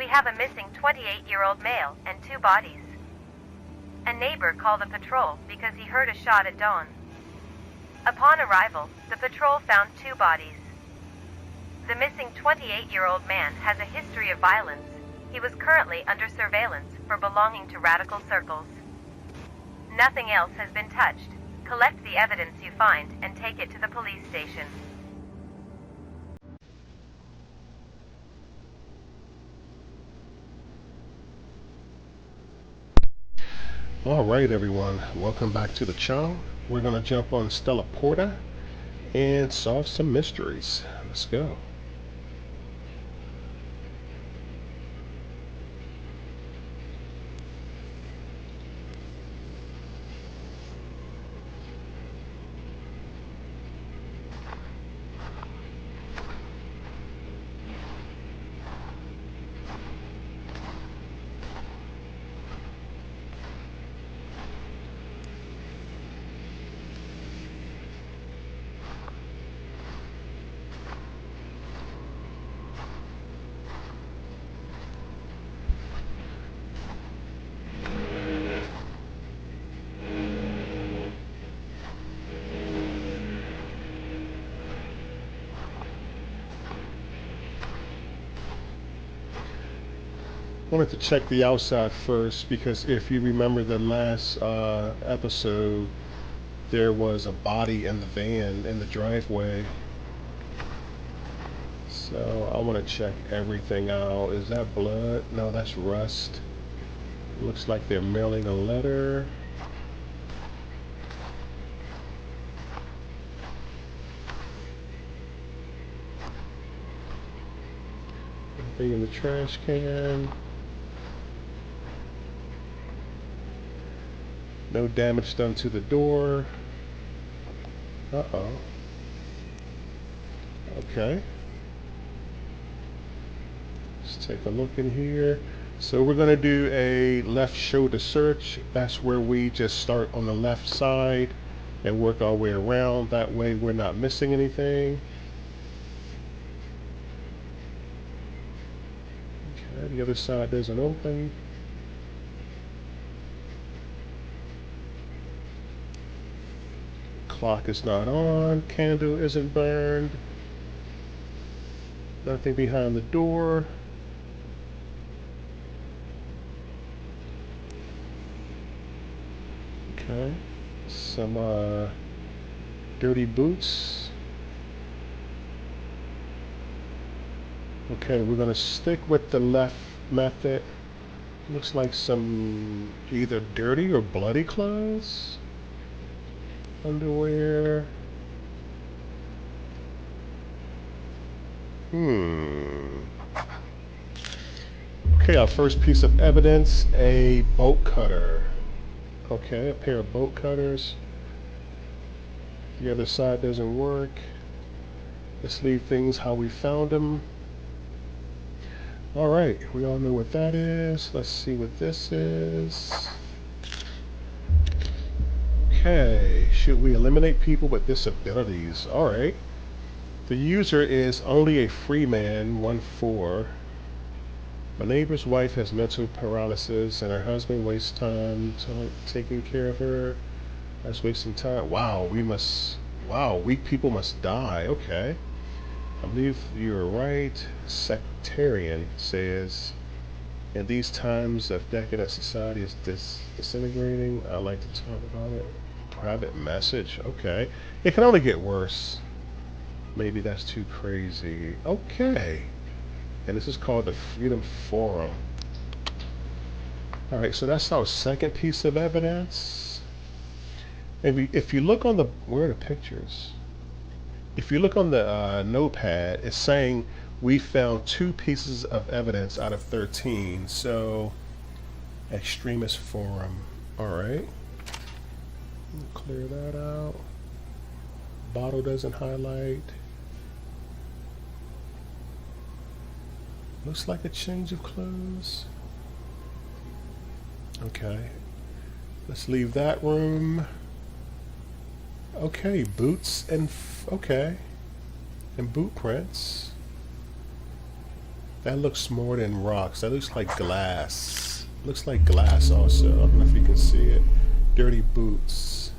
have a missing 28-year-old male and 2 bodies. A neighbor called the patrol because he heard a shot at dawn. Upon arrival, the patrol found 2 bodies. The missing 28-year-old man has a history of violence. He was currently under surveillance for belonging to radical circles. Nothing else has been touched. Collect the evidence you find and take it to the police station. Alright everyone, welcome back to the channel. We're going to jump on Stella Porta and solve some mysteries. Let's go. Wanted to check the outside first because if you remember the last episode, there was a body in the van in the driveway. So I want to check everything out. Is that blood? No, that's rust. Looks like they're mailing a letter. Anything in the trash can? No damage done to the door. Uh-oh. Okay. Let's take a look in here. So we're going to do a left shoulder search. That's where we just start on the left side and work our way around. That way we're not missing anything. Okay, the other side doesn't open. Clock is not on, candle isn't burned, nothing behind the door. Okay, some dirty boots. Okay, we're gonna stick with the left method. Looks like some either dirty or bloody clothes. Underwear. Okay, our first piece of evidence, a bolt cutter. Okay, a pair of bolt cutters. The other side doesn't work. Let's leave things how we found them. Alright, we all know what that is. Let's see what this is. Okay, should we eliminate people with disabilities? Alright. The user is only a free man, 1-4. My neighbor's wife has mental paralysis and her husband wastes time taking care of her. That's wasting time. Wow, weak people must die. Okay. I believe you're right. Sectarian says, in these times of decadent society is disintegrating. I like to talk about it. Private message. Okay. It can only get worse. Maybe that's too crazy. Okay. And this is called the Freedom Forum. Alright, so that's our second piece of evidence. If you look on the, where are the pictures? If you look on the notepad, it's saying we found 2 pieces of evidence out of 13. So, extremist forum. Alright. Clear that out. Bottle doesn't highlight. Looks like a change of clothes. Okay. Let's leave that room. Okay, boots and okay. And boot prints. That looks more than rocks. That looks like glass. Looks like glass also. I don't know if you can see it. Dirty boots.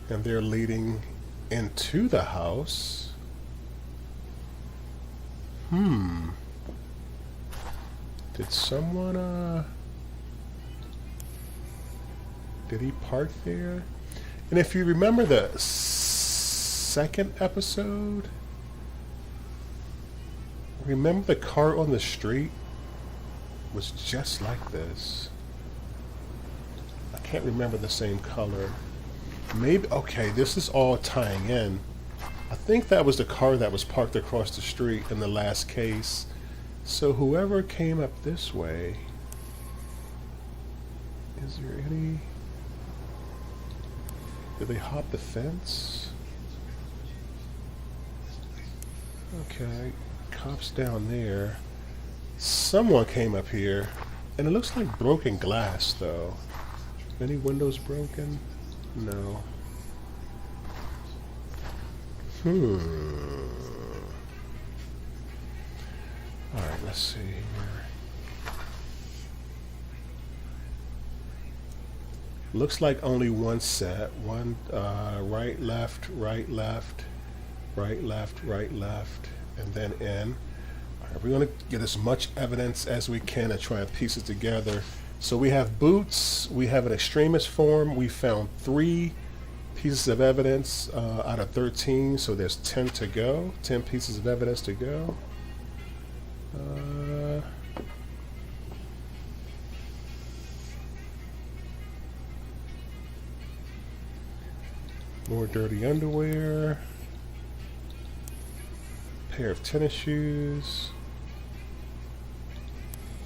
And they're leading into the house. Did someone, did he park there? And if you remember the second episode, remember the car on the street was just like this. I can't remember the same color. Maybe, okay, this is all tying in. I think that was the car that was parked across the street in the last case. So whoever came up this way, is there any, did they hop the fence? Okay, cops down there. Someone came up here, and it looks like broken glass though. Any windows broken? No. Alright, let's see here. Looks like only one set. One, right, left, right, left, right, left, right, left, and then in. Alright, we're going to get as much evidence as we can and try and piece it together. So we have boots, we have an extremist form, we found 3 pieces of evidence out of 13, so there's 10 to go, 10 pieces of evidence to go. More dirty underwear, pair of tennis shoes.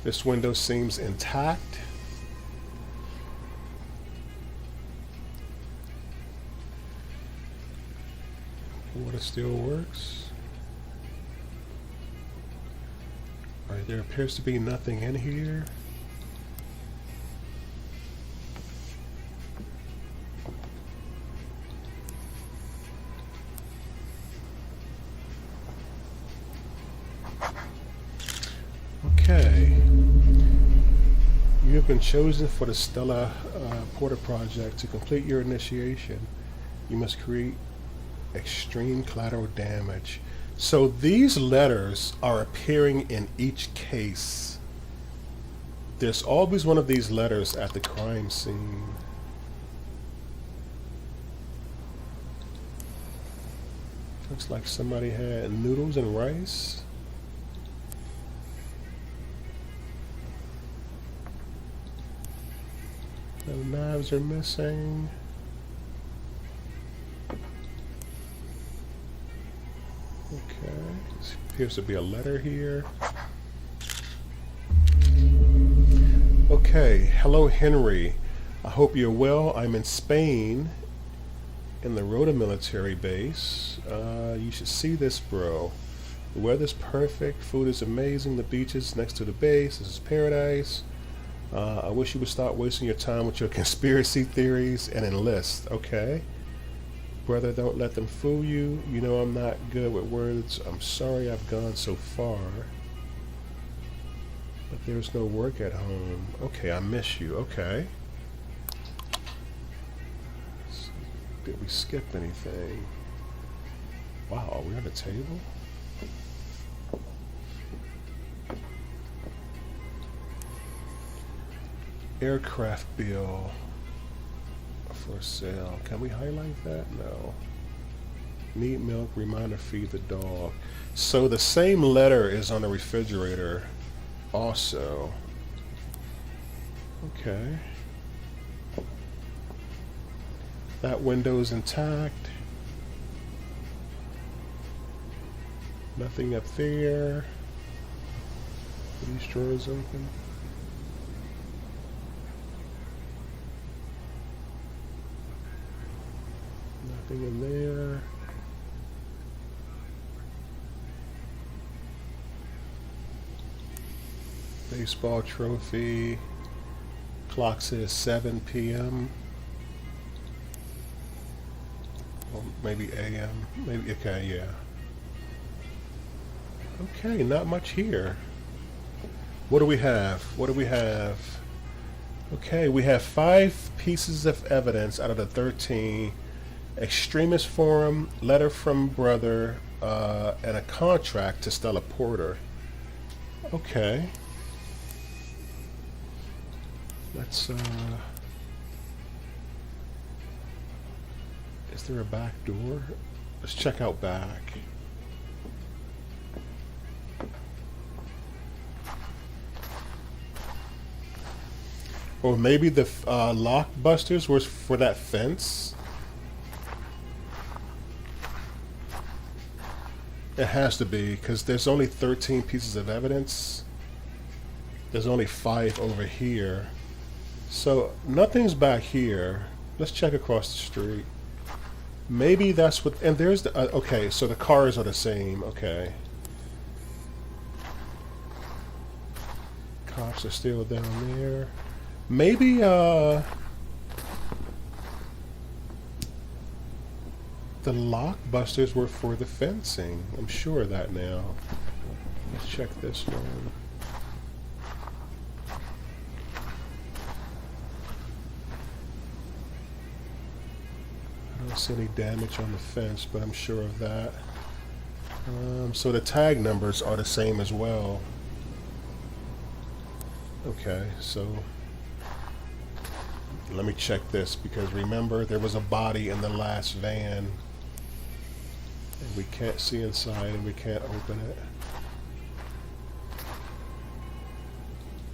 This window seems intact. Water still works. Alright, there appears to be nothing in here. Okay. You have been chosen for the Stella Porta project. To complete your initiation, you must create extreme collateral damage. So these letters are appearing in each case. There's always one of these letters at the crime scene. Looks like somebody had noodles and rice. The knives are missing. Okay, this appears to be a letter here. Okay, hello Henry. I hope you're well. I'm in Spain in the Rota military base. You should see this, bro. The weather's perfect, food is amazing, the beaches next to the base, this is paradise. I wish you would stop wasting your time with your conspiracy theories and enlist. Okay. Brother, don't let them fool you. You know I'm not good with words. I'm sorry I've gone so far. But there's no work at home. Okay, I miss you. Okay. Did we skip anything? Wow, are we on the table? Aircraft bill for sale. Can we highlight that? No. Need milk, reminder, feed the dog. So the same letter is on the refrigerator also. Okay. That window's intact. Nothing up there. Are these drawers open? Nothing in there. Baseball trophy. Clock says 7 p.m. Or maybe a.m. Maybe, okay, yeah. Okay, not much here. What do we have? What do we have? Okay, we have 5 pieces of evidence out of the 13. Extremist forum, letter from brother, and a contract to Stella Porta. Okay. Let's, is there a back door? Let's check out back. Or maybe the lock busters was for that fence. It has to be, because there's only 13 pieces of evidence. There's only 5 over here. So nothing's back here. Let's check across the street. Maybe that's what, and there's the, okay, so the cars are the same, okay. Cops are still down there. Maybe, the lock busters were for the fencing. I'm sure of that now. Let's check this one. I don't see any damage on the fence, but I'm sure of that. So the tag numbers are the same as well. Okay, so let me check this, because remember there was a body in the last van. And we can't see inside and we can't open it.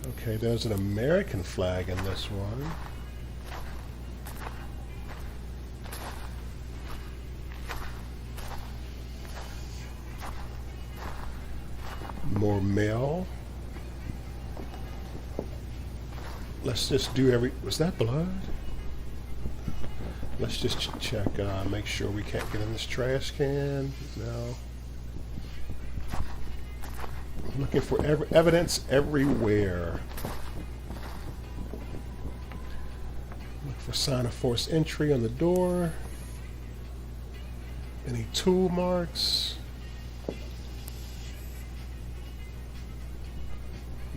Okay, there's an American flag in this one. More mail. Let's just do was that blood? Let's just check, make sure we can't get in this trash can. No. I'm looking for evidence everywhere. Look for sign of forced entry on the door. Any tool marks?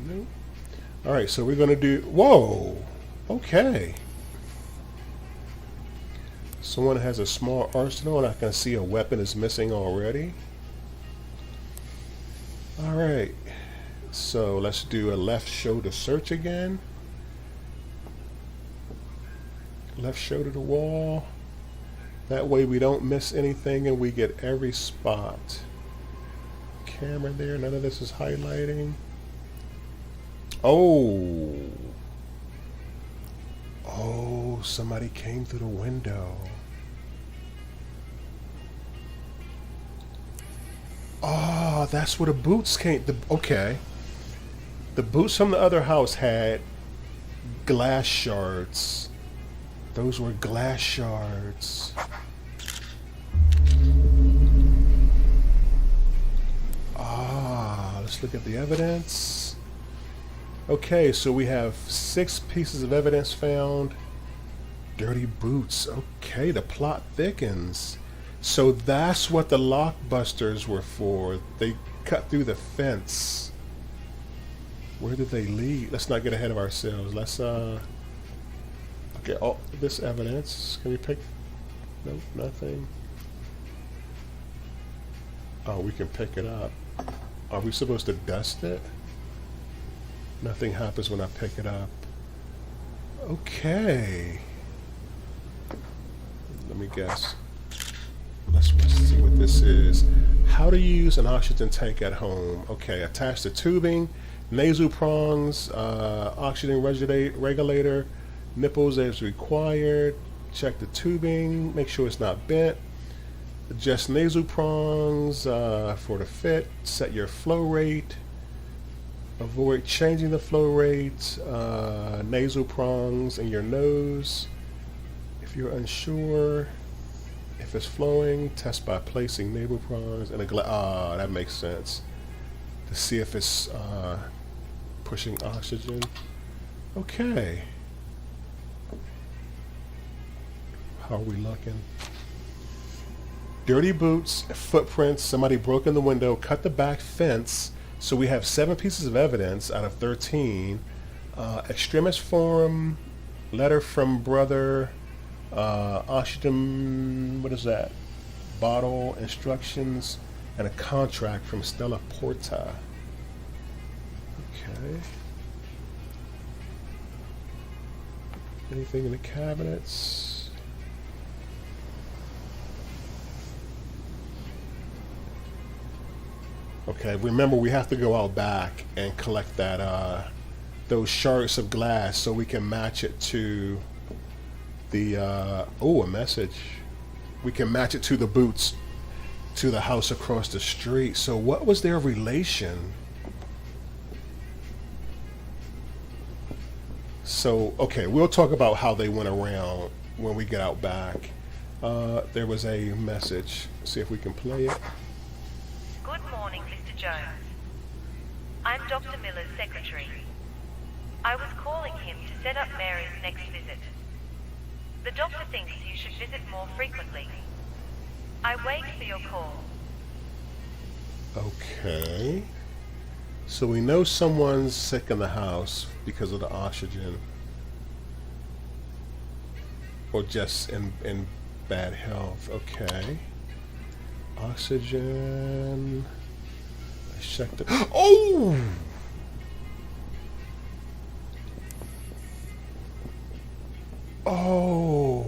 Nope. Alright, so we're going to do... Whoa! Okay. Someone has a small arsenal and I can see a weapon is missing already. Alright. So let's do a left shoulder search again. Left shoulder to wall. That way we don't miss anything and we get every spot. Camera there. None of this is highlighting. Oh. Oh, somebody came through the window. Oh, that's where the boots came. Okay. The boots from the other house had glass shards. Those were glass shards. Ah, let's look at the evidence. Okay, so we have 6 pieces of evidence found. Dirty boots. Okay, the plot thickens. So that's what the lock busters were for. They cut through the fence. Where did they lead? Let's not get ahead of ourselves. Let's okay, all this evidence. Can we pick? Nope, nothing. Oh, we can pick it up. Are we supposed to dust it? Nothing happens when I pick it up. Okay. Let me guess. Let's see what this is. How to use an oxygen tank at home. Okay, attach the tubing, nasal prongs, oxygen regulator, nipples as required. Check the tubing, make sure it's not bent. Adjust nasal prongs for the fit. Set your flow rate. Avoid changing the flow rate. Nasal prongs in your nose. If you're unsure if it's flowing, test by placing nasal prongs in a glass. That makes sense. To see if it's pushing oxygen. Okay. How are we looking? Dirty boots, footprints, somebody broke in the window, cut the back fence. So we have 7 pieces of evidence out of 13. Extremist form, letter from brother, oxygen, what is that? Bottle, instructions, and a contract from Stella Porta. Okay. Anything in the cabinets? Okay, remember we have to go out back and collect that those shards of glass so we can match it to the oh, a message. We can match it to the boots to the house across the street. So what was their relation? So, okay, we'll talk about how they went around when we get out back. There was a message. See if we can play it. Good morning, Mr. Jones. I'm Dr. Miller's secretary. I was calling him to set up Mary's next visit. The doctor thinks you should visit more frequently. I wait for your call. Okay. So we know someone's sick in the house because of the oxygen. Or just in bad health. Okay. Oxygen. Let's check the... Oh! Oh.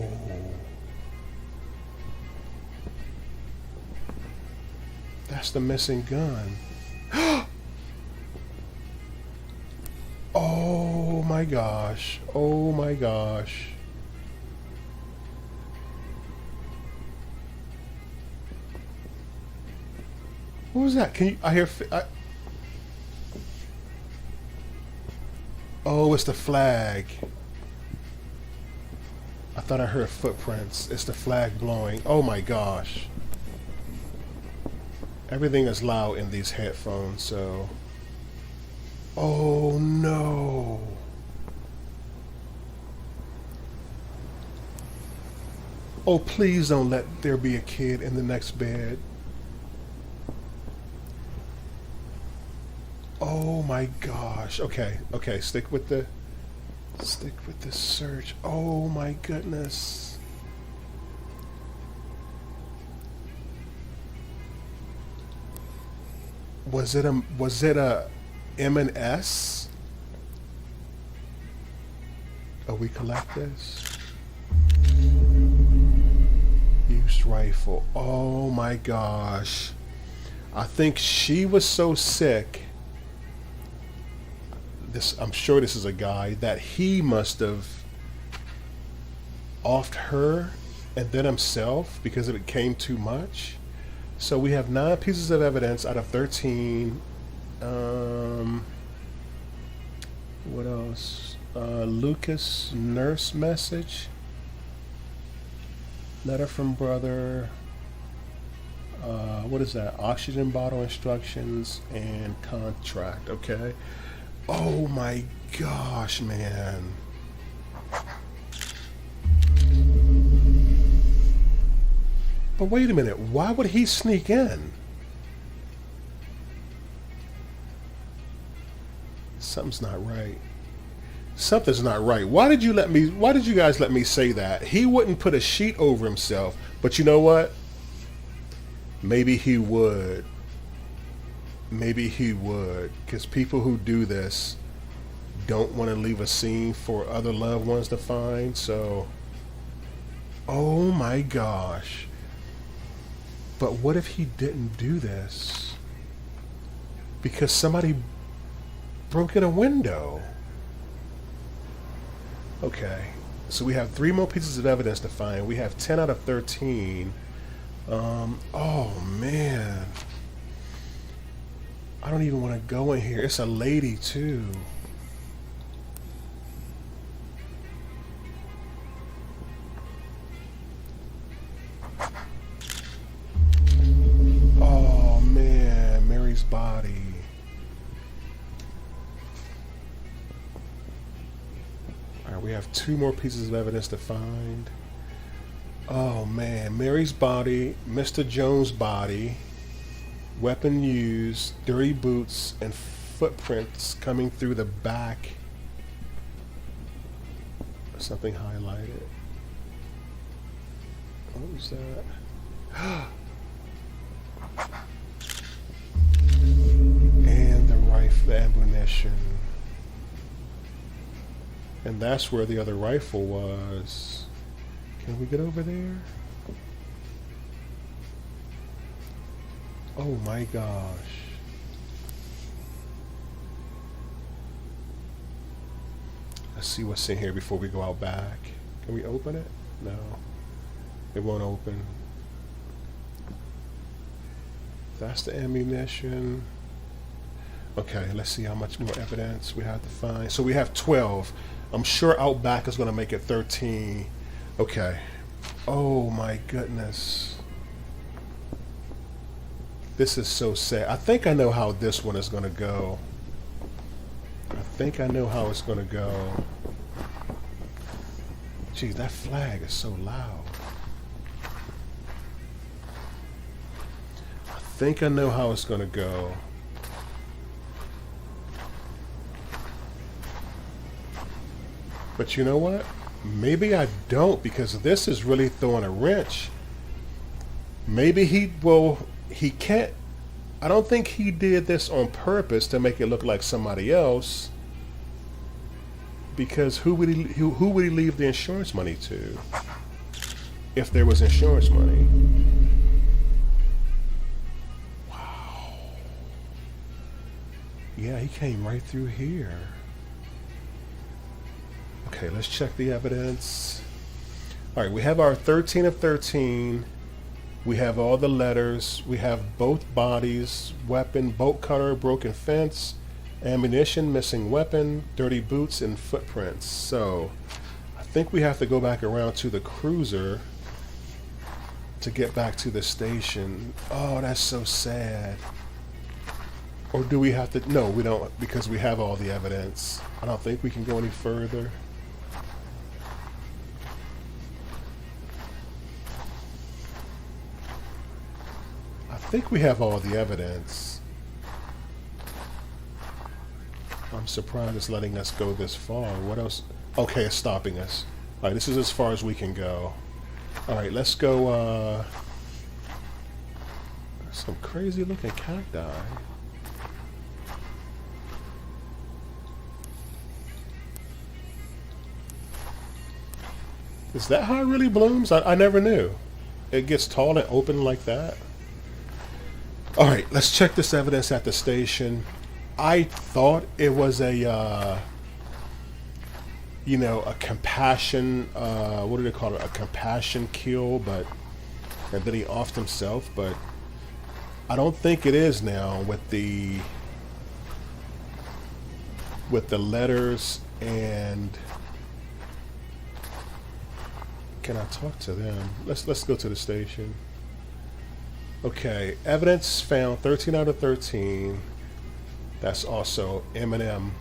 That's the missing gun. Oh my gosh. Oh my gosh. What was that? Can you... I hear... Oh, it's the flag. I thought I heard footprints. It's the flag blowing. Oh my gosh. Everything is loud in these headphones, so... Oh no. Oh, please don't let there be a kid in the next bed. Oh my gosh. Okay, okay, stick with the search. Oh my goodness. Was it a M&S? Oh, we collect this? Used rifle. Oh my gosh. I think she was so sick. I'm sure this is a guy that he must have offed her and then himself because it became too much. So we have 9 pieces of evidence out of 13. What else? Lucas nurse message. Letter from brother. What is that? Oxygen bottle instructions and contract. Okay. Oh my gosh, man. But wait a minute, why would he sneak in? Something's not right. Something's not right. Why did you guys let me say that? He wouldn't put a sheet over himself, but you know what? Maybe he would. Maybe he would, because people who do this don't want to leave a scene for other loved ones to find, so... Oh my gosh. But what if he didn't do this? Because somebody broke in a window. Okay, so we have 3 more pieces of evidence to find. We have 10 out of 13. Oh man. I don't even want to go in here. It's a lady too. Oh man, Mary's body. Alright, we have 2 more pieces of evidence to find. Oh man, Mary's body, Mr. Jones' body, weapon used, dirty boots, and footprints coming through the back. Something highlighted. What was that? And the rifle, the ammunition. And that's where the other rifle was. Can we get over there? Oh my gosh. Let's see what's in here before we go out back. Can we open it? No. It won't open. That's the ammunition. Okay, let's see how much more evidence we have to find. So we have 12. I'm sure out back is going to make it 13. Okay. Oh my goodness. This is so sad. I think I know how this one is going to go. I think I know how it's going to go. Geez, that flag is so loud. I think I know how it's going to go. But you know what? Maybe I don't, because this is really throwing a wrench. Maybe he can't. I don't think he did this on purpose to make it look like somebody else. Because who would he leave the insurance money to? If there was insurance money. Wow. Yeah, he came right through here. Okay, let's check the evidence. All right, we have our 13 of 13. We have all the letters. We have both bodies, weapon, bolt cutter, broken fence, ammunition, missing weapon, dirty boots, and footprints. So I think we have to go back around to the cruiser to get back to the station. Oh, that's so sad. Or do we have to? No, we don't, because we have all the evidence. I don't think we can go any further. I think we have all the evidence. I'm surprised it's letting us go this far. What else? Okay, it's stopping us. All right, this is as far as we can go. All right, let's go. Some crazy looking cacti. Is that how it really blooms? I never knew. It gets tall and open like that. All right, let's check this evidence at the station. I thought it was a, a compassion, what do they call it? A compassion kill, and then he offed himself, but I don't think it is now with the letters. And can I talk to them? Let's go to the station. Okay, evidence found 13 out of 13. That's also Eminem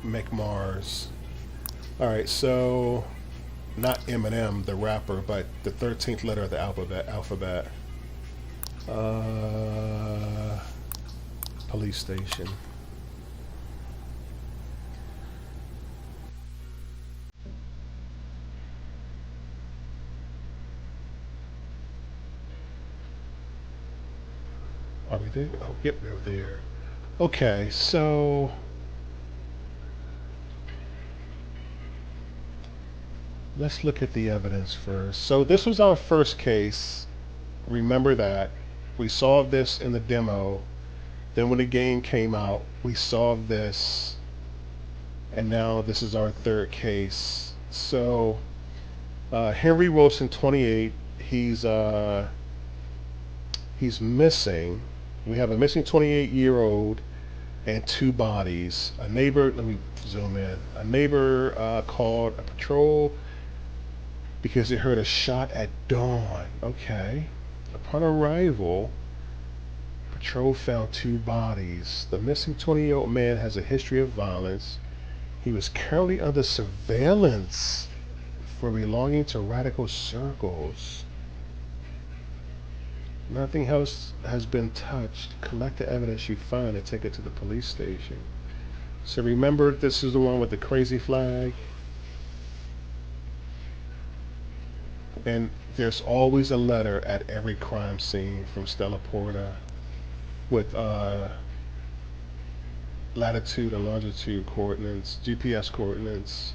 McMars. All right, so not Eminem, the rapper, but the 13th letter of the alphabet. Police station. Are we there? Oh, yep, we're there. Okay, so let's look at the evidence first. So this was our first case. Remember that. We solved this in the demo. Then when the game came out, we solved this. And now this is our third case. So Henry Wilson, 28, he's missing. We have a missing 28-year-old and two bodies. A neighbor, let me zoom in. A neighbor called a patrol because they heard a shot at dawn. Okay. Upon arrival, patrol found two bodies. The missing 20-year-old man has a history of violence. He was currently under surveillance for belonging to radical circles. Nothing else has been touched. Collect the evidence you find and take it to the police station. So remember, this is the one with the crazy flag. And there's always a letter at every crime scene from Stella Porta with latitude and longitude coordinates, GPS coordinates.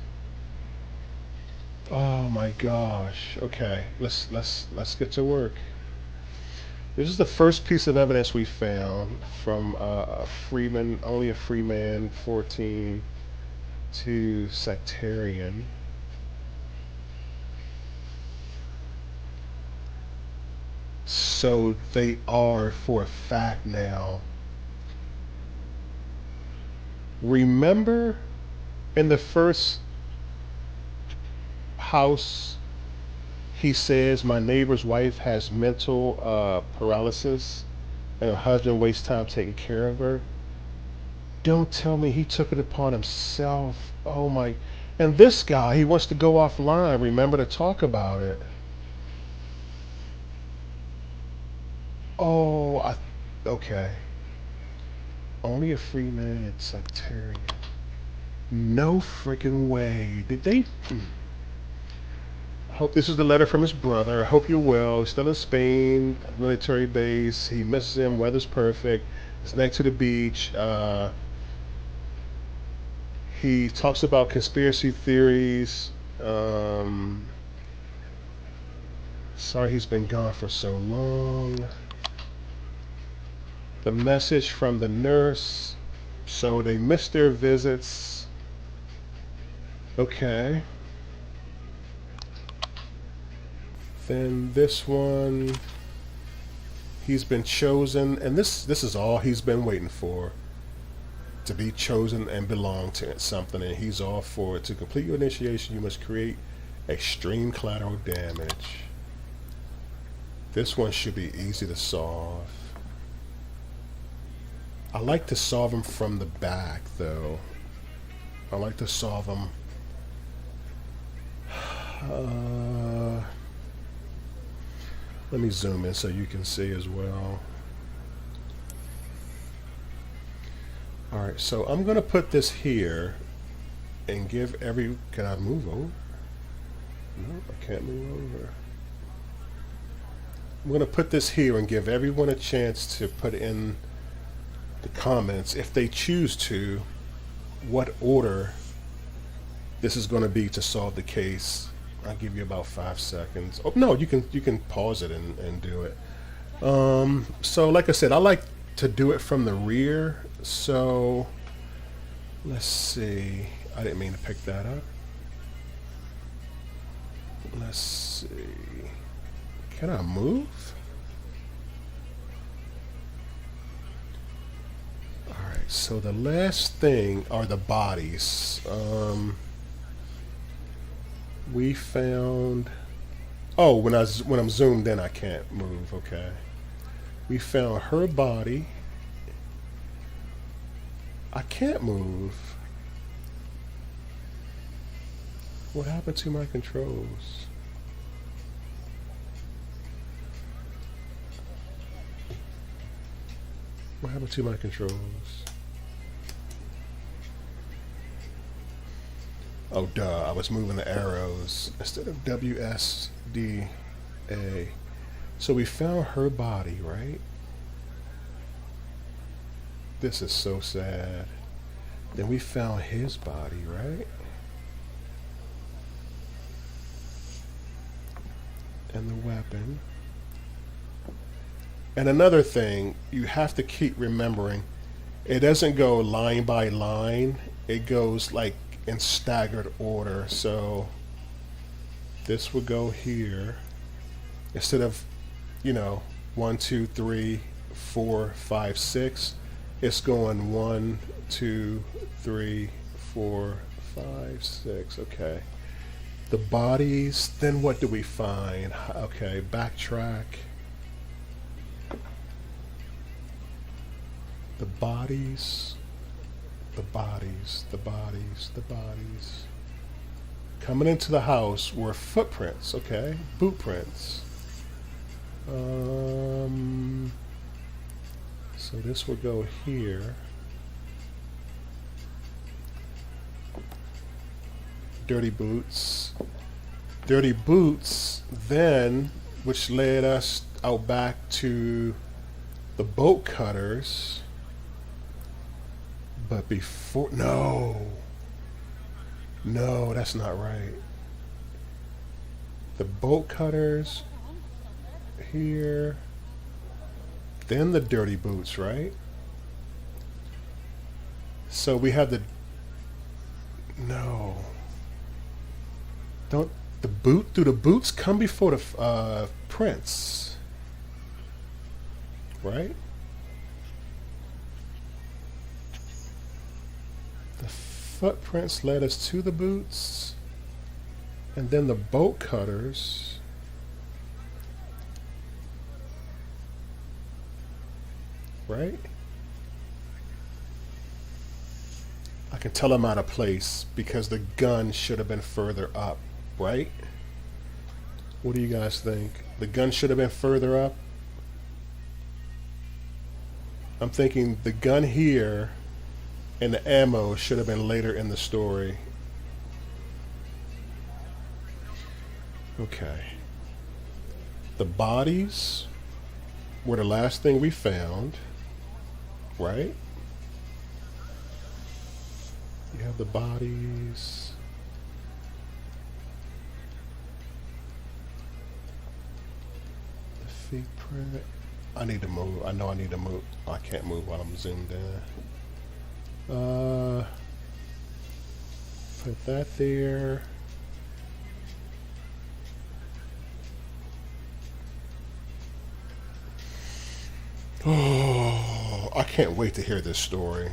Oh my gosh. Okay, let's get to work. This is the first piece of evidence we found from a freeman, only a free man, 14 to sectarian. So they are for a fact now. Remember in the first house, he says my neighbor's wife has mental paralysis and her husband wastes time taking care of her. Don't tell me he took it upon himself. Oh my. And this guy, he wants to go offline, remember, to talk about it. Oh, okay. Only a free man, sectarian. No freaking way. Did they? I hope this is the letter from his brother. I hope you're well. He's still in Spain, military base. He misses him. Weather's perfect. It's next to the beach. He talks about conspiracy theories. Sorry he's been gone for so long. The message from the nurse. So they missed their visits. Okay. Then this one, he's been chosen, and this is all he's been waiting for, to be chosen and belong to something, and he's all for it. To complete your initiation, you must create extreme collateral damage. This one should be easy to solve. I like to solve them from the back, though. I like to solve them. Let me zoom in so you can see as well. Alright, so I'm going to put this here and give every... Can I move over? No, I can't move over. I'm going to put this here and give everyone a chance to put in the comments, if they choose to, what order this is going to be to solve the case. I'll give you about 5 seconds. Oh no, you can pause it and do it. So like I said, I like to do it from the rear. So let's see. I didn't mean to pick that up. Let's see. Can I move? Alright, so the last thing are the bodies. We found... Oh, when I'm zoomed in, I can't move. Okay. We found her body. I can't move. What happened to my controls? What happened to my controls? Oh, duh, I was moving the arrows instead of WSDA. So we found her body, right? This is so sad. Then we found his body, right? And the weapon. And another thing, you have to keep remembering, it doesn't go line by line. It goes like in staggered order. So this would go here instead of, 1, 2, 3, 4, 5, 6. It's going 1, 2, 3, 4, 5, 6. Okay. The bodies, then what do we find? Okay, backtrack. The bodies. Coming into the house were footprints, okay? Boot prints. So this will go here. Dirty boots. Dirty boots, then, which led us out back to the bolt cutters. But before, no, that's not right. The bolt cutters here, then the dirty boots, right? So we have the, no. Don't do the boots come before the prints? Right? The footprints led us to the boots, and then the bolt cutters. Right? I can tell I'm out of place because the gun should have been further up, right? What do you guys think? The gun should have been further up? I'm thinking the gun here and the ammo should have been later in the story. Okay. The bodies were the last thing we found, right? You have the bodies. The feet print. I need to move. I know I need to move. I can't move while I'm zoomed in. Put that there. Oh, I can't wait to hear this story.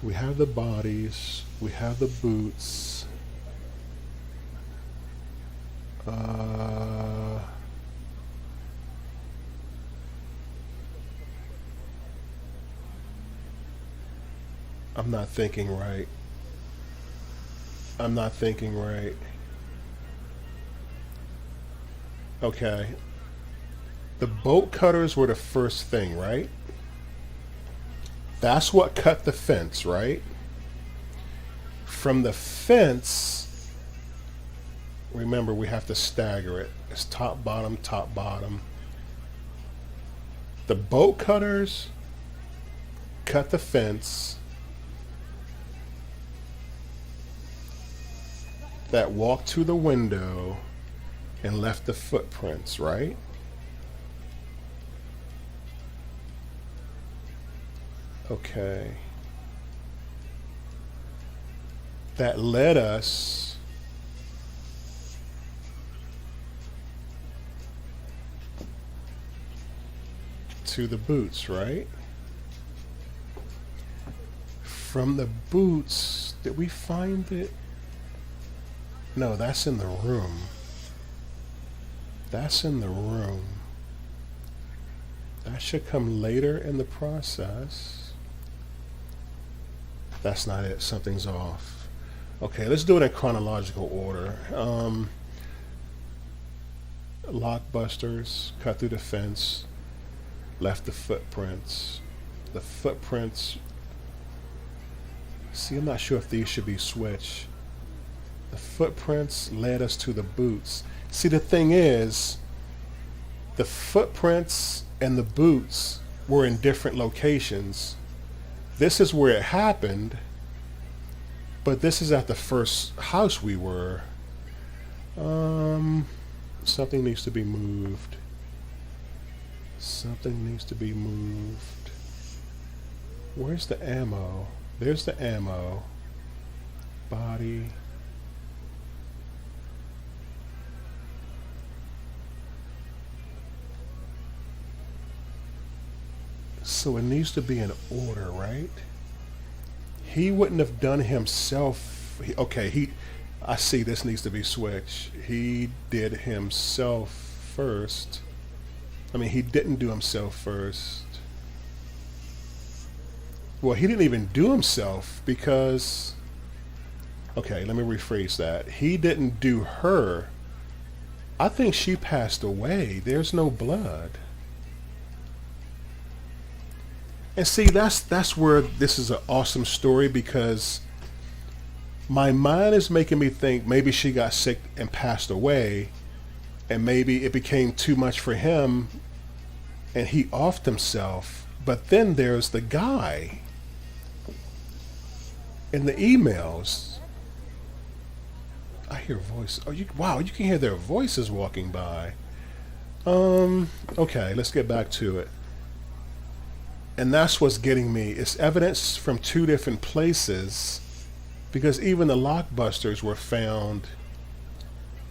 We have the bodies. We have the boots. I'm not thinking right. I'm not thinking right. Okay. The bolt cutters were the first thing, right? That's what cut the fence, right? From the fence, remember we have to stagger it. It's top, bottom, top, bottom. The bolt cutters cut the fence that walked to the window and left the footprints, right? Okay. That led us to the boots, right? From the boots, did we find it? No, that's in the room. That's in the room. That should come later in the process. That's not it. Something's off. Okay, let's do it in chronological order. Lockbusters cut through the fence, left the footprints. The footprints. See, I'm not sure if these should be switched. The footprints led us to the boots. See, the thing is, the footprints and the boots were in different locations. This is where it happened, but this is at the first house we were. Something needs to be moved. Something needs to be moved. Where's the ammo? There's the ammo. Body. So it needs to be in order, right? He wouldn't have done himself. I see this needs to be switched. He did himself first. I mean, he didn't do himself first. Well, he didn't even do himself because, Okay, let me rephrase that. He didn't do her. I think she passed away. There's no blood. And see, that's where this is an awesome story, because my mind is making me think maybe she got sick and passed away, and maybe it became too much for him and he offed himself. But then there's the guy in the emails. I hear voice. Oh, wow, you can hear their voices walking by. Okay, let's get back to it. And that's what's getting me. It's evidence from two different places, because even the lockbusters were found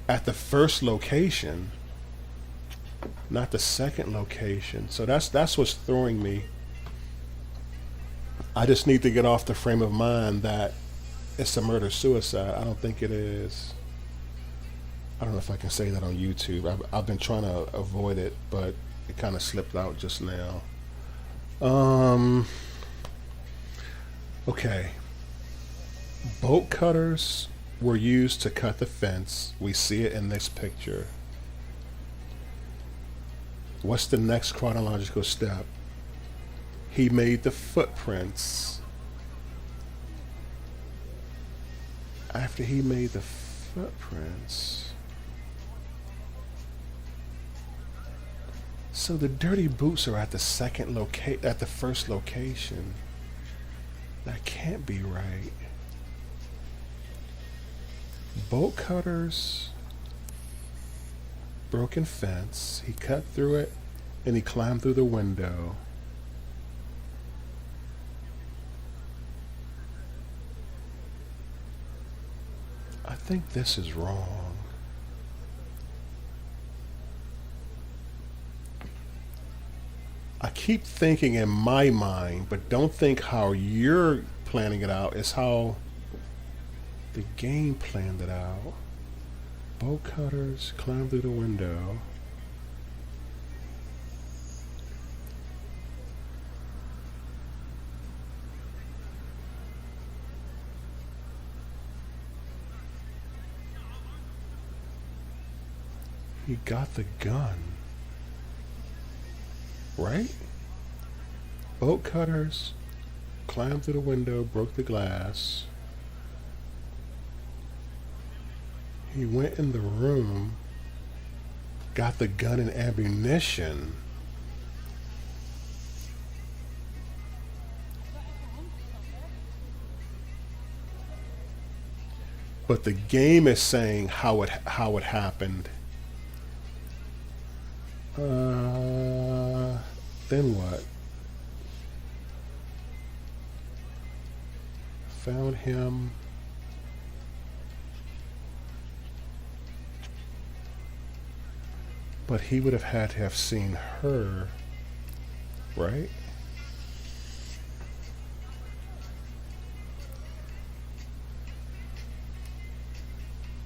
at the first location, not the second location. So that's what's throwing me. I just need to get off the frame of mind that it's a murder-suicide. I don't think it is. I don't know if I can say that on YouTube. I've been trying to avoid it, but it kind of slipped out just now. Okay. Bolt cutters were used to cut the fence. We see it in this picture. What's the next chronological step? He made the footprints. After he made the footprints. So the dirty boots are at the at the first location. That can't be right. Bolt cutters, broken fence. He cut through it and he climbed through the window. I think this is wrong. I keep thinking in my mind, but don't think how you're planning it out. It's how the game planned it out. Bolt cutters, climb through the window. He got the gun. Right? Bolt cutters, climbed through the window, broke the glass. He went in the room, got the gun and ammunition. But the game is saying how it happened. Then what? Found him. But he would have had to have seen her, right?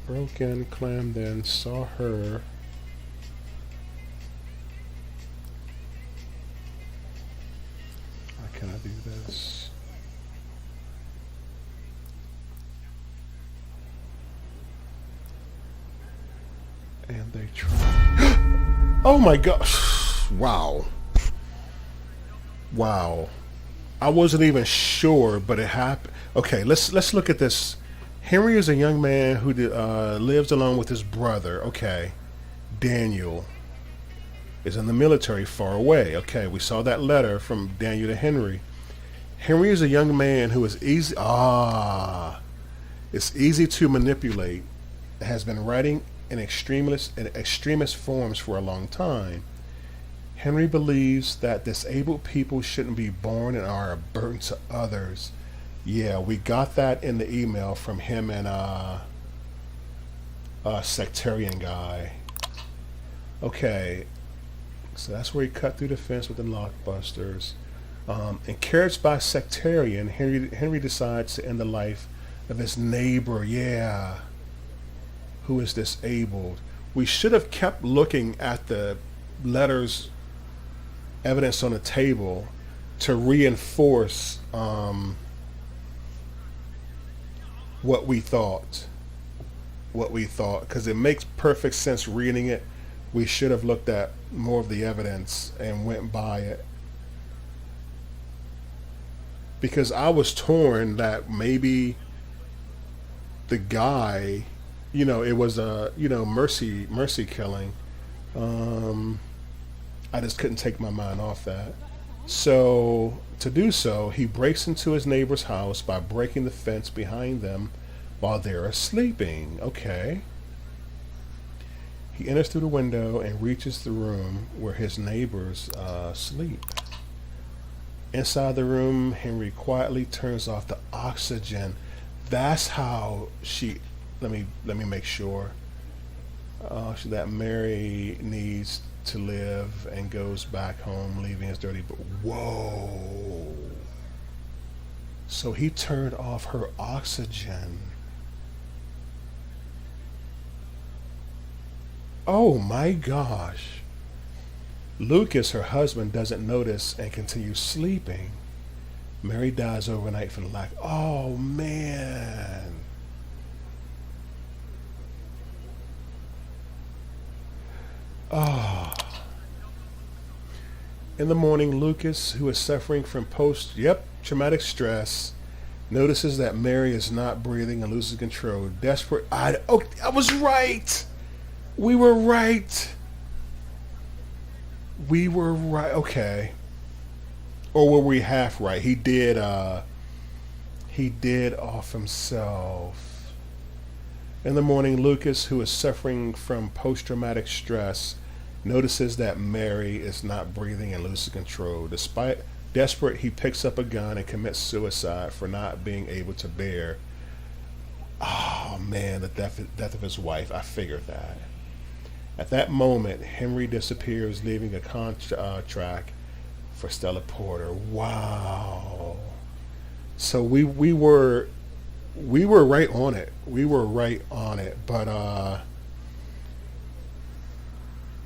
Broke in, climbed in, saw her. How can I do this? And they tried. Oh my gosh. Wow. Wow. I wasn't even sure, but it happened. Okay, let's look at this. Henry is a young man who lives alone with his brother. Okay. Daniel is in the military far away. Okay, we saw that letter from Daniel to Henry. Henry is a young man who is easy. It's easy to manipulate. Has been writing in extremist forms for a long time. Henry believes that disabled people shouldn't be born and are a burden to others. Yeah, we got that in the email from him and sectarian guy. Okay, so that's where he cut through the fence with the lockbusters. Encouraged by sectarian, Henry decides to end the life of his neighbor. Yeah. Who is disabled. We should have kept looking at the letters, evidence on the table to reinforce what we thought. Because it makes perfect sense reading it. We should have looked at more of the evidence and went by it. Because I was torn that maybe the guy, it was a, mercy killing. I just couldn't take my mind off that. So to do so, he breaks into his neighbor's house by breaking the fence behind them while they're sleeping. Okay. He enters through the window and reaches the room where his neighbors sleep. Inside the room, Henry quietly turns off the oxygen. That's how she. Let me make sure. That Mary needs to live and goes back home, leaving his dirty. But whoa! So he turned off her oxygen. Oh my gosh. Lucas, her husband, doesn't notice and continues sleeping. Mary dies overnight from lack. Oh man. Oh. In the morning, Lucas, who is suffering from traumatic stress, notices that Mary is not breathing and loses control. Desperate. I was right. We were right. Okay. Or were we half right? He did off himself. In the morning, Lucas, who is suffering from post-traumatic stress, notices that Mary is not breathing and loses control. Despite desperate, he picks up a gun and commits suicide for not being able to bear. Oh man, the death of his wife. I figured that. At that moment, Henry disappears, leaving a contract for Stella Porter. Wow. So we were right on it. We were right on it. But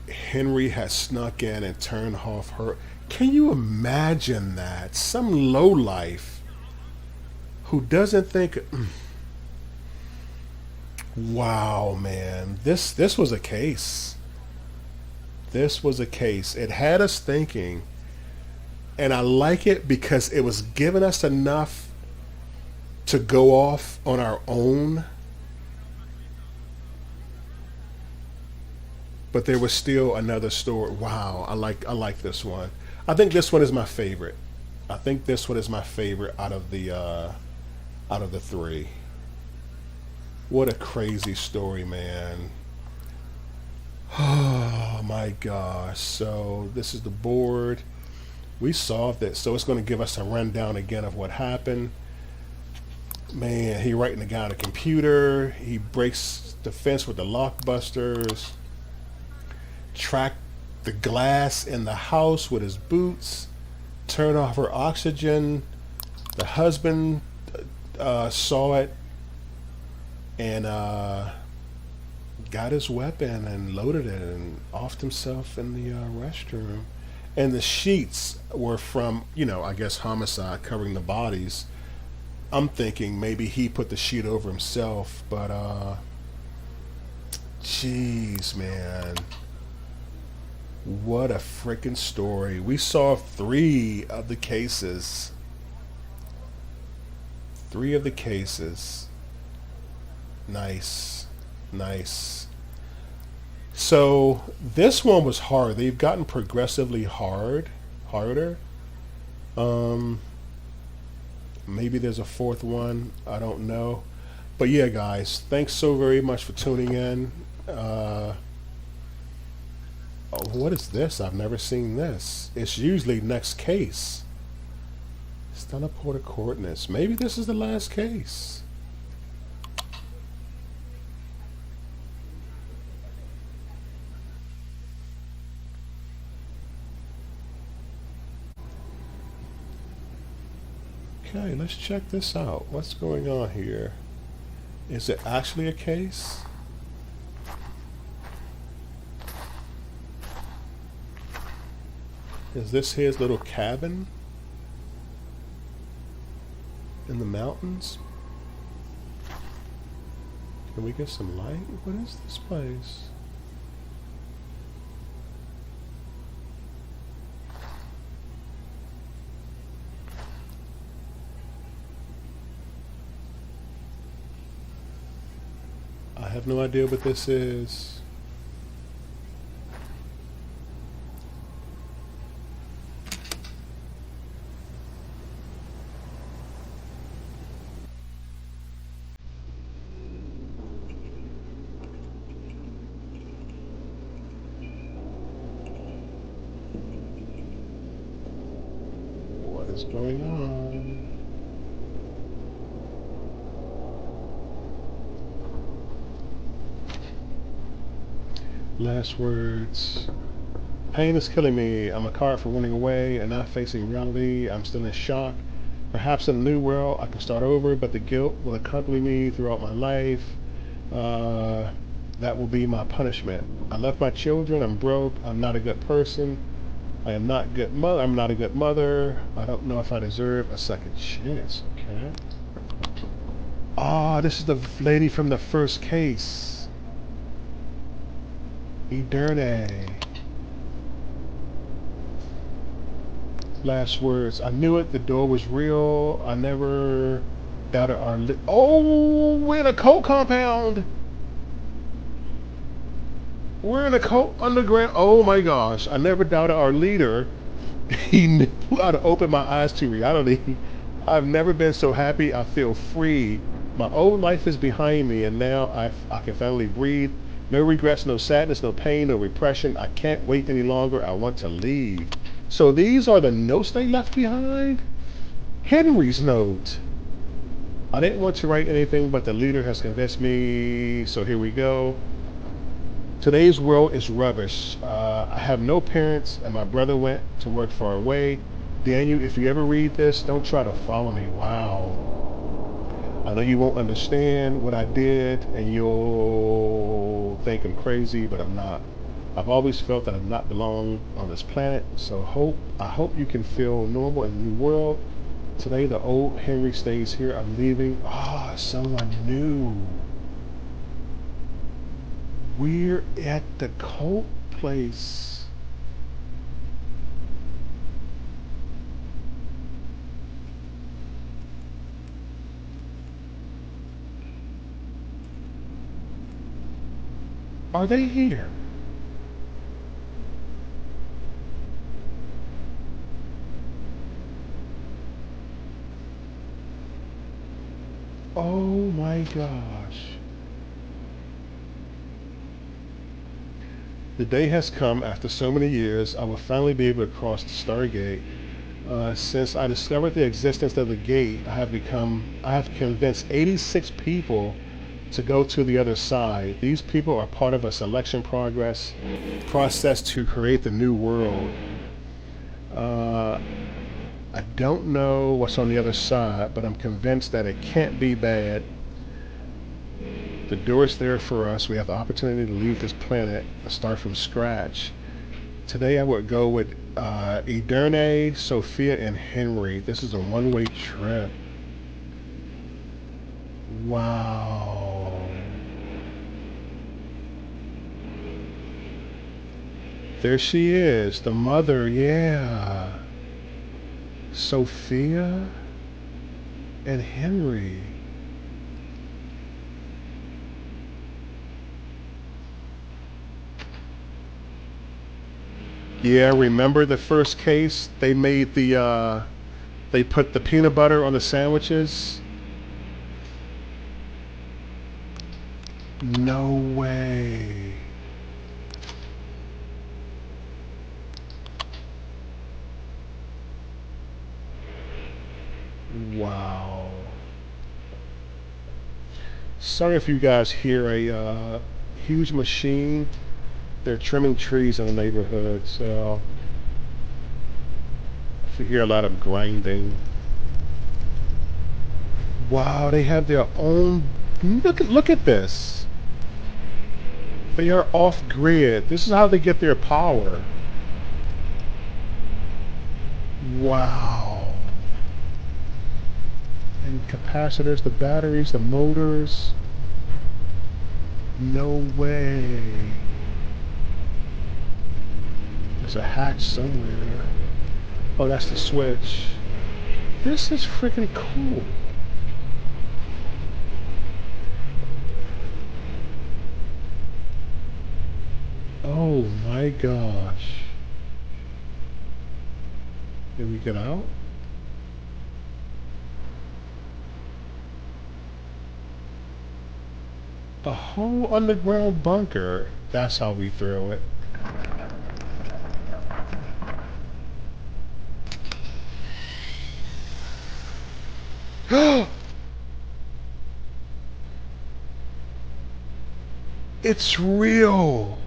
Henry has snuck in and turned off her. Can you imagine that? Some lowlife who doesn't think. Wow, man. This was a case. This was a case. It had us thinking. And I like it because it was giving us enough to go off on our own. But there was still another story. Wow, I like this one. I think this one is my favorite. I think this one is my favorite out of the three. What a crazy story, man. Oh my gosh. So this is the board. We solved it. So it's going to give us a rundown again of what happened. Man, he writing the guy on the computer. He breaks the fence with the lockbusters. Track the glass in the house with his boots. Turn off her oxygen. The husband saw it and got his weapon and loaded it and offed himself in the restroom. And the sheets were from, I guess homicide, covering the bodies. I'm thinking maybe he put the sheet over himself, but jeez, man. What a freaking story. We saw 3 of the cases. 3 of the cases. Nice. So this one was hard. They've gotten progressively harder. Maybe there's a 4th one. I don't know. But yeah, guys, thanks so very much for tuning in. What is this? I've never seen this. It's usually next case. Stella Porta coordinates. Maybe this is the last case. Okay, let's check this out. What's going on here? Is it actually a case? Is this his little cabin in the mountains? Can we get some light? What is this place? I have no idea what this is. What is going on? Last words. Pain is killing me. I'm a card for running away and not facing reality. I'm still in shock. Perhaps in a new world I can start over, but the guilt will accompany me throughout my life. That will be my punishment. I left my children. I'm broke. I'm not a good person. I am not good mother. I'm not a good mother. I don't know if I deserve a second chance. Okay. Ah, this is the lady from the first case. Ederne. Last words. I knew it. The door was real. I never doubted our oh, we're in a cult compound. We're in a cult underground. Oh my gosh. I never doubted our leader. He knew how to open my eyes to reality. I've never been so happy. I feel free. My old life is behind me, and now I can finally breathe. No regrets, no sadness, no pain, no repression. I can't wait any longer. I want to leave. So these are the notes they left behind? Henry's note. I didn't want to write anything, but the leader has convinced me. So here we go. Today's world is rubbish. I have no parents, and my brother went to work far away. Daniel, if you ever read this, don't try to follow me. Wow. I know you won't understand what I did, and you'll think I'm crazy, but I'm not. I've always felt that I do not belong on this planet, so I hope you can feel normal in the new world. Today, the old Henry stays here. I'm leaving. Ah, someone new. We're at the cult place. Are they here? Oh my gosh. The day has come. After so many years, I will finally be able to cross the Stargate. Since I discovered the existence of the gate, I have convinced 86 people to go to the other side. These people are part of a selection process to create the new world. Uh, I don't know what's on the other side, but I'm convinced that it can't be bad. The door is there for us. We have the opportunity to leave this planet and start from scratch. Today I would go with Ederne, Sophia, and Henry. This is a one-way trip. Wow. There she is, the mother, yeah. Sophia and Henry. Yeah, remember the first case? They made they put the peanut butter on the sandwiches? No way. Wow. Sorry if you guys hear a huge machine. They're trimming trees in the neighborhood, so if you hear a lot of grinding. Wow, they have their own. Look at this. They are off grid. This is how they get their power. Wow. And capacitors, the batteries, the motors. No way. There's a hatch somewhere. Oh, that's the switch. This is freaking cool. Oh my gosh. Did we get out? A whole underground bunker. That's how we throw it. It's real.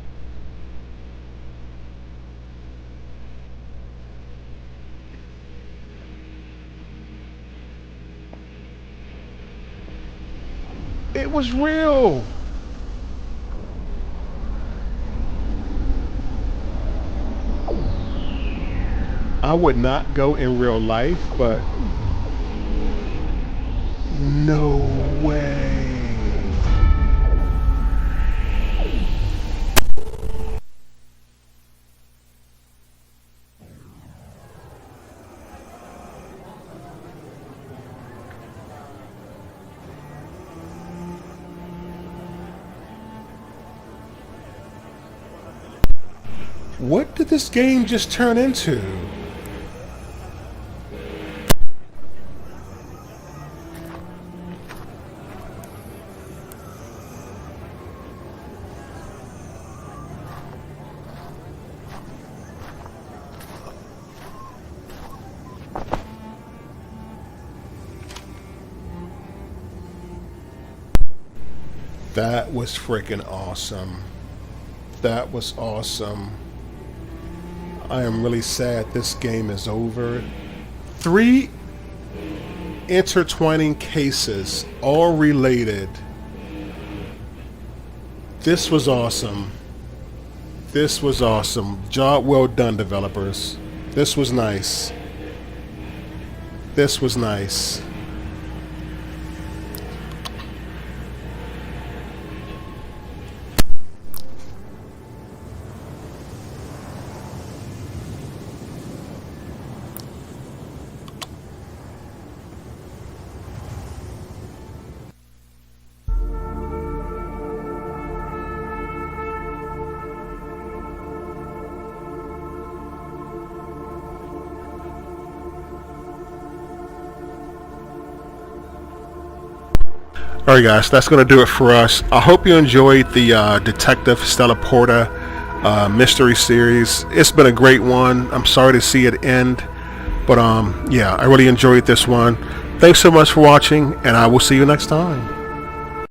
It was real. I would not go in real life, but no way. What did this game just turn into? That was freaking awesome. That was awesome. I am really sad this game is over. 3 intertwining cases, all related. This was awesome. This was awesome. Job well done, developers. This was nice. This was nice. Alright guys, that's going to do it for us. I hope you enjoyed the Detective Stella Porta mystery series. It's been a great one. I'm sorry to see it end, but yeah, I really enjoyed this one. Thanks so much for watching, and I will see you next time.